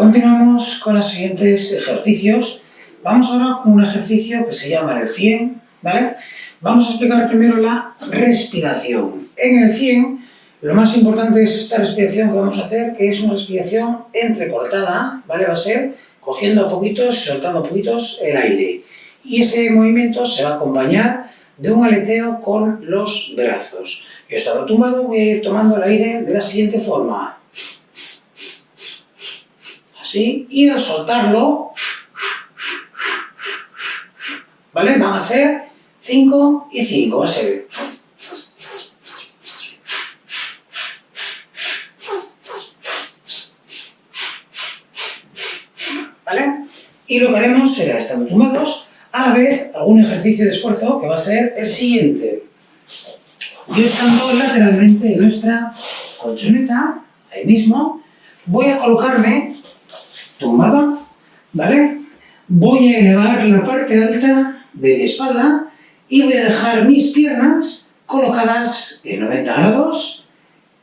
Continuamos con los siguientes ejercicios. Vamos ahora con un ejercicio que se llama el 100, ¿vale? Vamos a explicar primero la respiración. En el 100, lo más importante es esta respiración que vamos a hacer, que es una respiración entrecortada, ¿vale? Va a ser cogiendo a poquitos, soltando a poquitos el aire. Y ese movimiento se va a acompañar de un aleteo con los brazos. Yo estando tumbado voy a ir tomando el aire de la siguiente forma. Así, y al soltarlo, ¿vale? Van a ser 5 y 5, va a ser. ¿Vale? Y lo que haremos será, estando tumbados, a la vez algún ejercicio de esfuerzo que va a ser el siguiente. Yo estando lateralmente en nuestra colchoneta, ahí mismo, voy a colocarme tumbada, ¿vale? Voy a elevar la parte alta de mi espalda y voy a dejar mis piernas colocadas en 90 grados,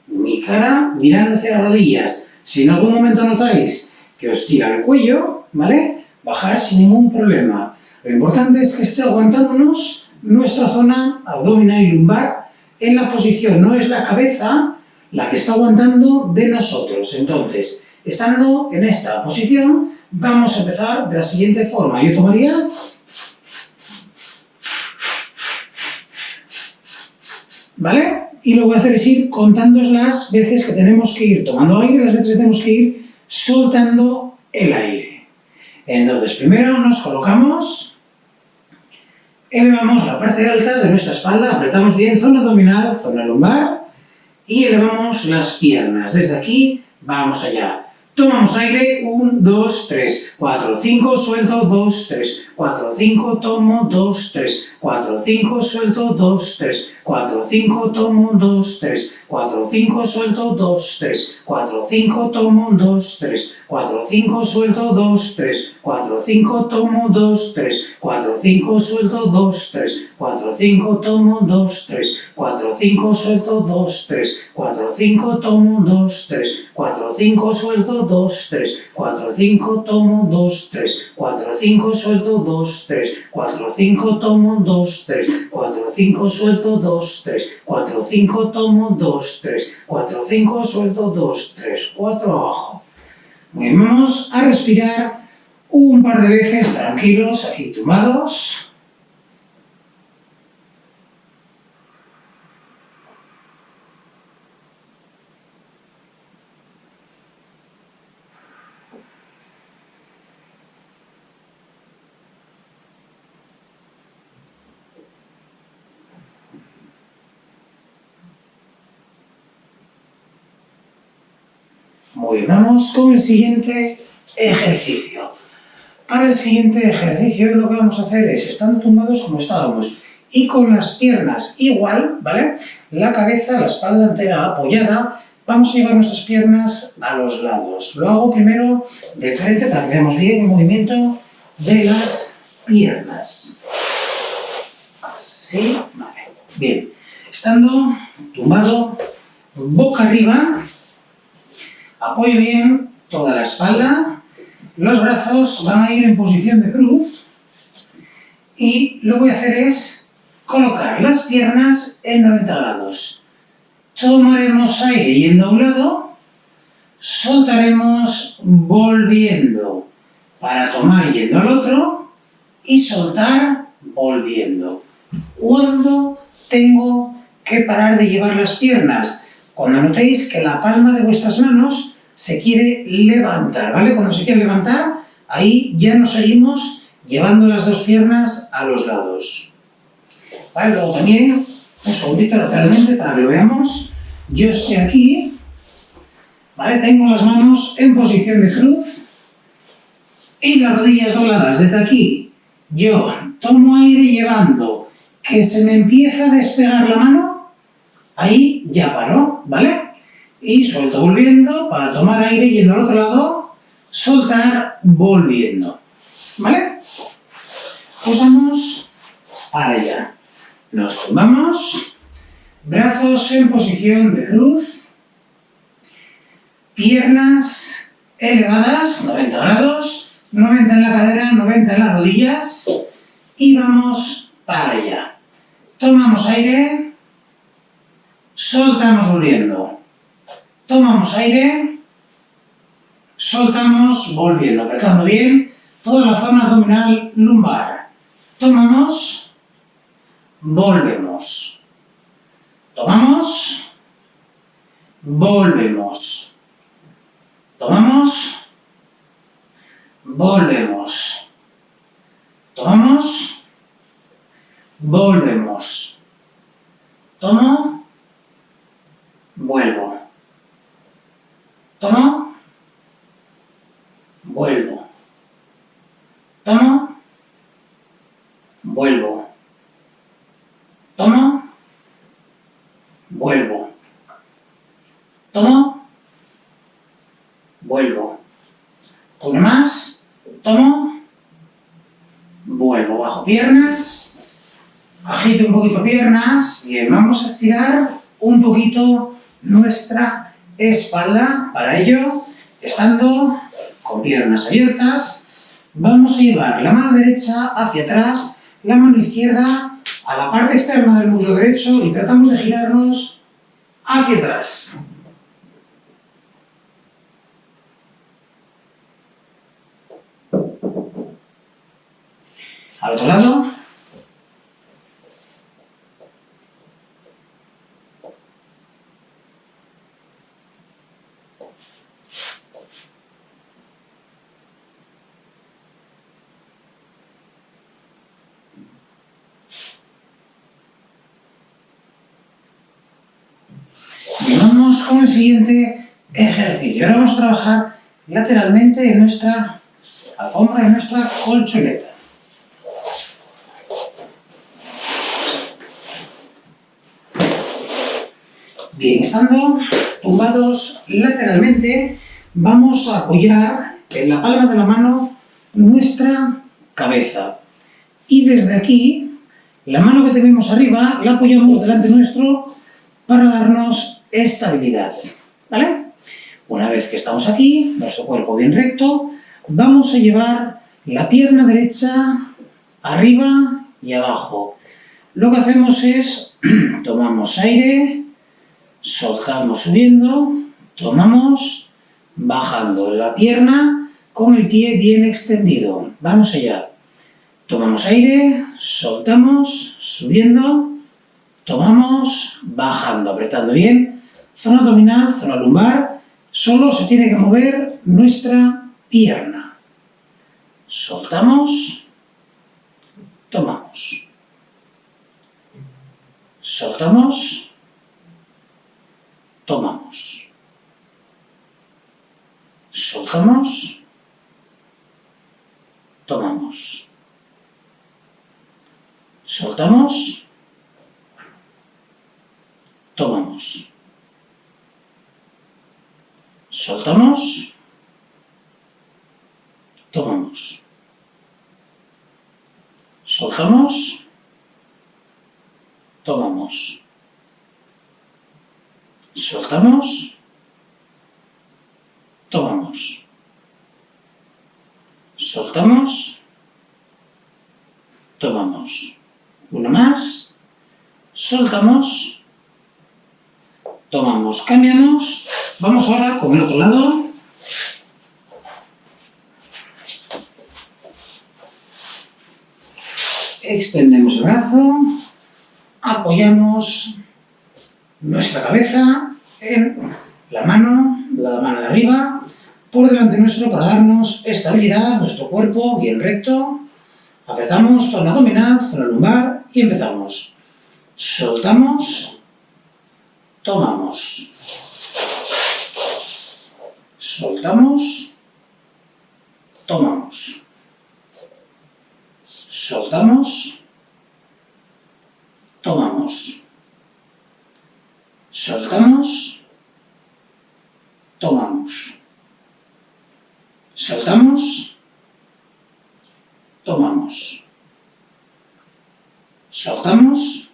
mi cara mirando hacia las rodillas. Si en algún momento notáis que os tira el cuello, ¿vale? Bajar sin ningún problema. Lo importante es que esté aguantándonos nuestra zona abdominal y lumbar en la posición. No es la cabeza la que está aguantando de nosotros. Entonces, estando en esta posición, vamos a empezar de la siguiente forma. Yo tomaría... ¿Vale? Y lo que voy a hacer es ir contando las veces que tenemos que ir tomando aire, las veces que tenemos que ir soltando el aire. Entonces, primero nos colocamos, elevamos la parte alta de nuestra espalda, apretamos bien zona abdominal, zona lumbar y elevamos las piernas. Desde aquí, vamos allá. Tomamos aire, 1, 2, 3, 4, 5, suelto, 2, 3, 4, 5, tomo, 2, 3, 4, 5, suelto, 2, 3, 4, 5, tomo, 2, 3, 4, 5, suelto, 2, 3, 4, 5, tomo, 2, 3, 4, 5, suelto, 2, 3, 4, 5, tomo, 2, 3, 4, 5, suelto, 2, 3, 4, 5, tomo, 2, 3, 4, 5, suelto, 2, 3, 4, 5, tomo, 2, 3, 4, 5, suelto, 2, 3, 4, 5, tomo, 2, 3, 4, 5, suelto, 2, 3, 4, 5, tomo, 2, 3, 4, 5, suelto, 2, 3, 4, 5, tomo, 2, 3, 4, 5, suelto, 2, 3, 4, abajo. Muy bien, vamos a respirar un par de veces tranquilos, aquí tumbados. Muy bien, vamos con el siguiente ejercicio. Para el siguiente ejercicio lo que vamos a hacer es, estando tumbados como estábamos y con las piernas igual, ¿vale? La cabeza, la espalda entera apoyada, vamos a llevar nuestras piernas a los lados. Lo hago primero de frente para que veamos bien el movimiento de las piernas. Así, vale. Bien, estando tumbado, boca arriba, apoyo bien toda la espalda, los brazos van a ir en posición de cruz y lo que voy a hacer es colocar las piernas en 90 grados. Tomaremos aire yendo a un lado, soltaremos volviendo para tomar yendo al otro y soltar volviendo. ¿Cuándo tengo que parar de llevar las piernas? Cuando notéis que la palma de vuestras manos se quiere levantar, ¿vale? Cuando se quiere levantar, ahí ya nos seguimos llevando las dos piernas a los lados. ¿Vale? Luego también, un segundito lateralmente para que lo veamos. Yo estoy aquí, ¿vale? Tengo las manos en posición de cruz y las rodillas dobladas. Desde aquí, yo tomo aire llevando que se me empieza a despegar la mano, ahí ya paro, ¿vale? Y suelto volviendo para tomar aire yendo al otro lado, soltar volviendo, ¿vale? Pues vamos para allá. Nos tumbamos, brazos en posición de cruz, piernas elevadas, 90 grados, 90 en la cadera, 90 en las rodillas y vamos para allá. Tomamos aire, soltamos volviendo. Tomamos aire, soltamos volviendo, apretando bien toda la zona abdominal lumbar. Tomamos, volvemos. Tomamos, volvemos. Tomamos, volvemos. Tomamos, volvemos. Tomo, vuelvo. Tomo, vuelvo. Tomo, vuelvo. Tomo, vuelvo. Tomo, vuelvo. Una más. Tomo, vuelvo. Bajo piernas. Agito un poquito piernas. Bien, vamos a estirar un poquito nuestra espalda. Para ello, estando con piernas abiertas, vamos a llevar la mano derecha hacia atrás, la mano izquierda a la parte externa del muslo derecho y tratamos de girarnos hacia atrás. Al otro lado. Y vamos con el siguiente ejercicio. Ahora vamos a trabajar lateralmente en nuestra alfombra, en nuestra colchoneta. Bien, estando tumbados lateralmente, vamos a apoyar en la palma de la mano nuestra cabeza. Y desde aquí, la mano que tenemos arriba la apoyamos delante nuestro para darnos estabilidad. ¿Vale? Una vez que estamos aquí, nuestro cuerpo bien recto, vamos a llevar la pierna derecha arriba y abajo. Lo que hacemos es, tomamos aire, soltamos subiendo, tomamos, bajando la pierna con el pie bien extendido. Vamos allá. Tomamos aire, soltamos, subiendo, tomamos, bajando, apretando bien. Zona abdominal, zona lumbar, solo se tiene que mover nuestra pierna. Soltamos, tomamos. Soltamos, tomamos. Soltamos, tomamos. Soltamos, tomamos. Soltamos, tomamos. Soltamos, tomamos. Soltamos, tomamos. Soltamos, tomamos. Una más. Soltamos, tomamos. Cambiamos. Vamos ahora con el otro lado. Extendemos el brazo. Apoyamos nuestra cabeza en la mano de arriba, por delante nuestro para darnos estabilidad, nuestro cuerpo bien recto. Apretamos zona abdominal, zona lumbar y empezamos. Soltamos, tomamos. Soltamos, tomamos. Soltamos, tomamos. Soltamos, tomamos. Soltamos, tomamos. Soltamos,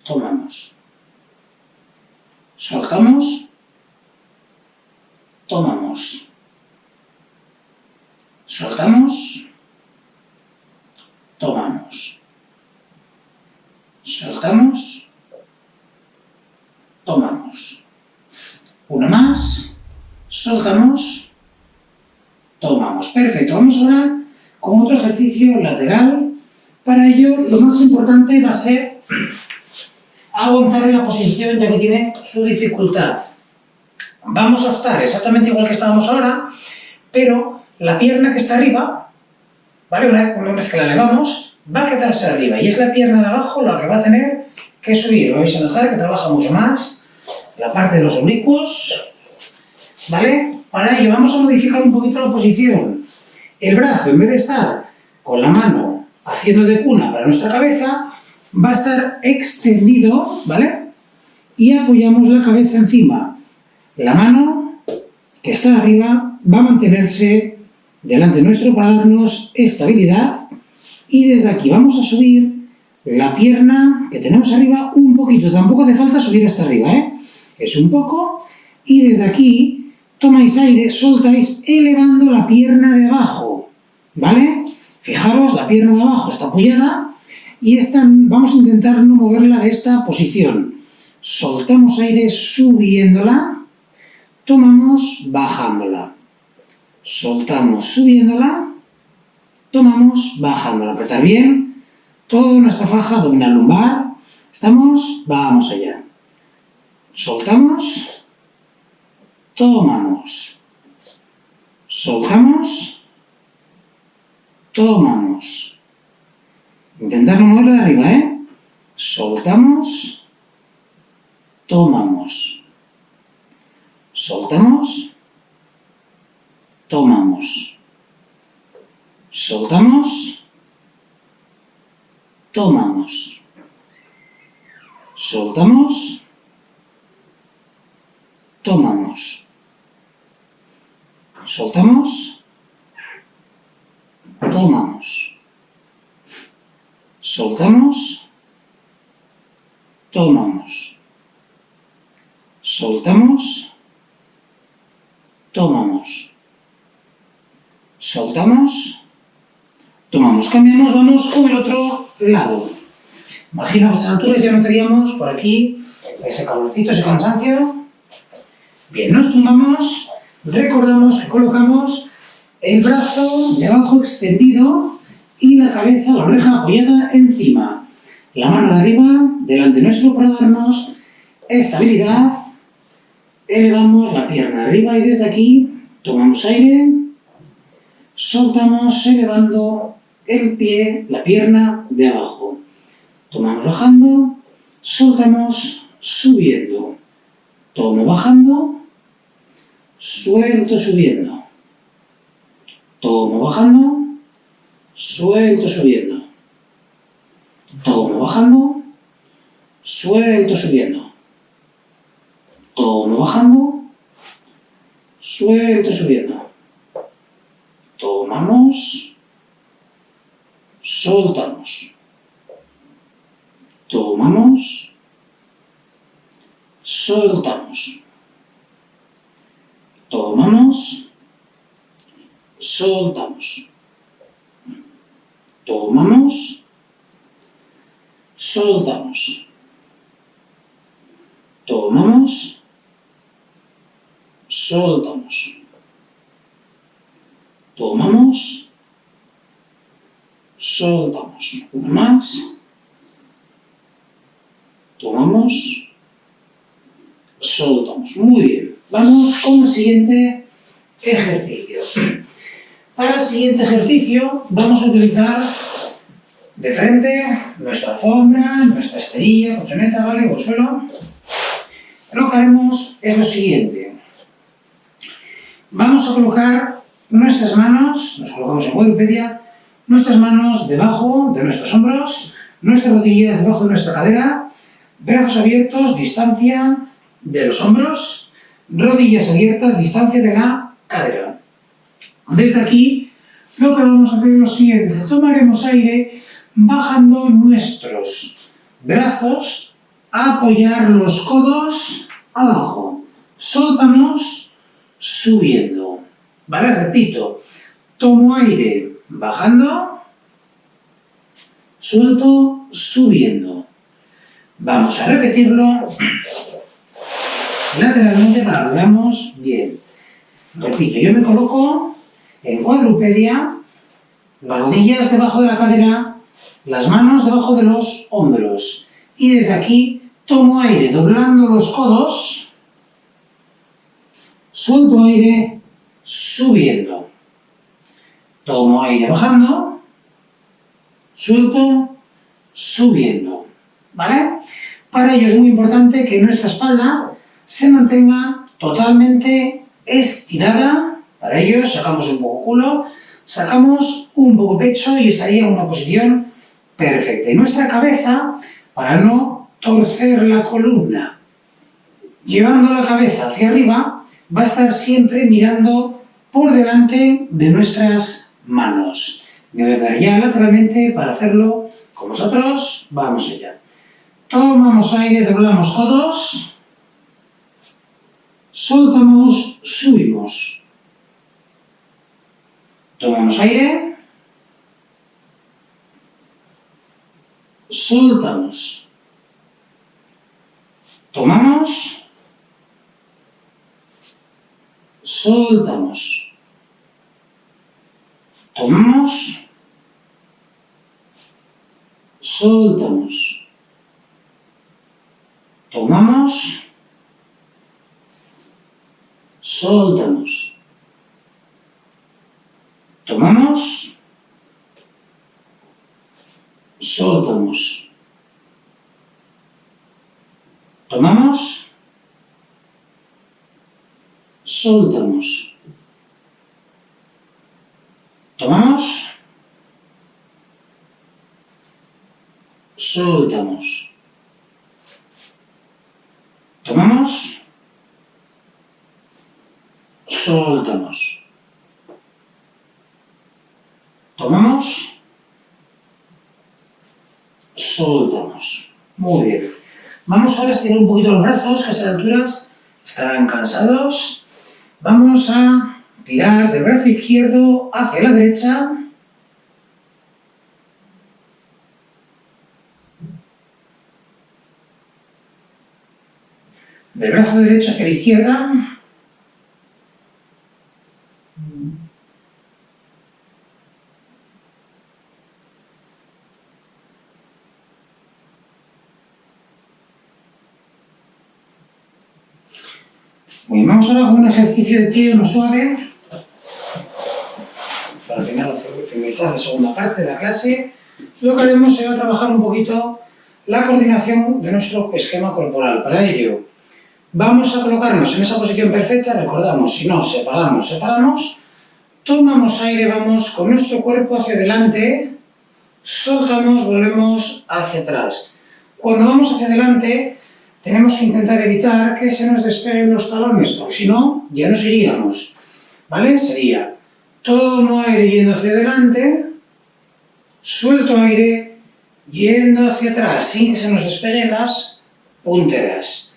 tomamos. Soltamos, tomamos, soltamos, tomamos, soltamos, tomamos. Una más, soltamos, tomamos. Perfecto, vamos ahora con otro ejercicio lateral. Para ello, lo más importante va a ser aguantar en la posición, ya que tiene su dificultad. Vamos a estar exactamente igual que estábamos ahora, pero la pierna que está arriba, ¿vale? Una vez que la elevamos, va a quedarse arriba, y es la pierna de abajo la que va a tener que subir. Vais a notar que trabaja mucho más la parte de los oblicuos, ¿vale? Para ello vamos a modificar un poquito la posición. El brazo, en vez de estar con la mano haciendo de cuna para nuestra cabeza, va a estar extendido, ¿vale? Y apoyamos la cabeza encima. La mano que está arriba va a mantenerse delante nuestro para darnos estabilidad, y desde aquí vamos a subir la pierna que tenemos arriba un poquito. Tampoco hace falta subir hasta arriba, ¿eh? Es un poco, y desde aquí tomáis aire, soltáis, elevando la pierna de abajo, ¿vale? Fijaros, la pierna de abajo está apoyada, y vamos a intentar no moverla de esta posición. Soltamos aire subiéndola, tomamos bajándola. Soltamos subiéndola, tomamos bajándola. Apretar bien toda nuestra faja abdominal lumbar. Estamos, vamos allá. Soltamos, tomamos. Soltamos, tomamos. Intentar no moverla de arriba, ¿eh? Soltamos, tomamos. Soltamos, tomamos. Soltamos, tomamos. Soltamos, tomamos. Soltamos, tomamos. Soltamos, tomamos. Soltamos, tomamos. Soltamos, tomamos. Cambiamos, vamos con el otro lado. Imagino que a estas alturas ya notaríamos por aquí ese calorcito, ese cansancio. Bien, nos tumbamos, recordamos que colocamos el brazo de abajo extendido y la cabeza, la oreja apoyada encima. La mano de arriba, delante nuestro, para darnos estabilidad. Elevamos la pierna de arriba, y desde aquí tomamos aire, soltamos elevando el pie, la pierna de abajo. Tomamos bajando, soltamos subiendo. Tomo bajando, suelto subiendo. Tomo bajando, suelto subiendo. Tomo bajando, suelto subiendo. Tomo bajando, suelto subiendo. Tomamos, soltamos. Tomamos, soltamos. Tomamos, soltamos. Tomamos, soltamos. Tomamos, soltamos. Tomamos, soltamos. Una más. Tomamos, soltamos. Muy bien. Vamos con el siguiente ejercicio. Para el siguiente ejercicio vamos a utilizar de frente nuestra alfombra, nuestra esterilla, colchoneta, ¿vale? O el suelo. Lo que haremos es lo siguiente. Vamos a colocar nuestras manos, nos colocamos en cuadrupedia, nuestras manos debajo de nuestros hombros, nuestras rodillas debajo de nuestra cadera, brazos abiertos, distancia de los hombros, rodillas abiertas, distancia de la cadera. Desde aquí, lo que vamos a hacer es lo siguiente. Tomaremos aire bajando nuestros brazos a apoyar los codos abajo. Soltamos, subiendo. ¿Vale? Repito, tomo aire bajando, suelto, subiendo. Vamos a repetirlo lateralmente para que lo veamos bien. Repito, yo me coloco en cuadrupedia, las rodillas debajo de la cadera, las manos debajo de los hombros. Y desde aquí tomo aire doblando los codos, suelto aire subiendo. Tomo aire bajando, suelto, subiendo. ¿Vale? Para ello es muy importante que nuestra espalda se mantenga totalmente estirada. Para ello sacamos un poco culo, sacamos un poco pecho y estaría en una posición perfecta. Y nuestra cabeza, para no torcer la columna, llevando la cabeza hacia arriba, va a estar siempre mirando por delante de nuestras manos. Me voy a quedar ya lateralmente para hacerlo con vosotros. Vamos allá. Tomamos aire, doblamos codos, soltamos, subimos. Tomamos aire, soltamos. Tomamos, soltamos. Tomamos, soltamos. Tomamos, soltamos. Tomamos, soltamos. Tomamos, soltamos. Tomamos, soltamos. Tomamos, soltamos. Tomamos, soltamos. Muy bien. Vamos ahora a estirar un poquito los brazos, que a estas alturas estarán cansados. Vamos a tirar del brazo izquierdo hacia la derecha. Del brazo derecho hacia la izquierda. Muy bien, vamos ahora con un ejercicio de pie, uno suave, para finalizar la segunda parte de la clase. Lo que haremos será trabajar un poquito la coordinación de nuestro esquema corporal. Para ello, vamos a colocarnos en esa posición perfecta. Recordamos, si no, separamos, tomamos aire, vamos con nuestro cuerpo hacia adelante, soltamos, volvemos hacia atrás. Cuando vamos hacia adelante, tenemos que intentar evitar que se nos despeguen los talones, porque si no, ya nos iríamos. ¿Vale? Sería, tomo aire yendo hacia adelante, suelto aire yendo hacia atrás, sin que se nos despeguen las punteras.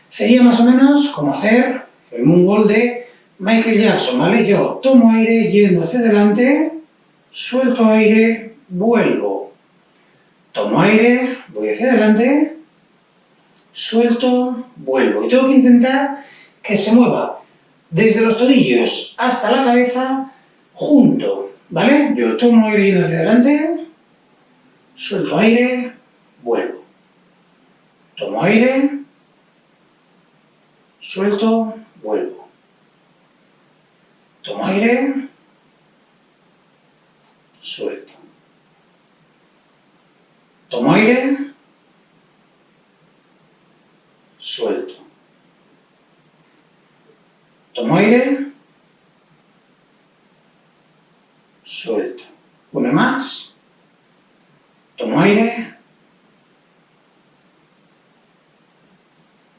Sería más o menos como hacer el moonwalk de Michael Jackson, ¿vale? Yo tomo aire yendo hacia adelante, suelto aire, vuelvo. Tomo aire, voy hacia adelante, suelto, vuelvo. Y tengo que intentar que se mueva desde los tobillos hasta la cabeza junto, ¿vale? Yo tomo aire yendo hacia adelante, suelto aire, vuelvo. Tomo aire, suelto, vuelvo. Tomo aire, suelto. Tomo aire, suelto. Tomo aire, suelto. Una más. Tomo aire,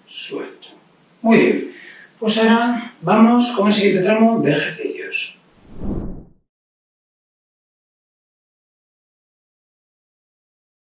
suelto. Muy bien. Pues ahora vamos con el siguiente tramo de ejercicio.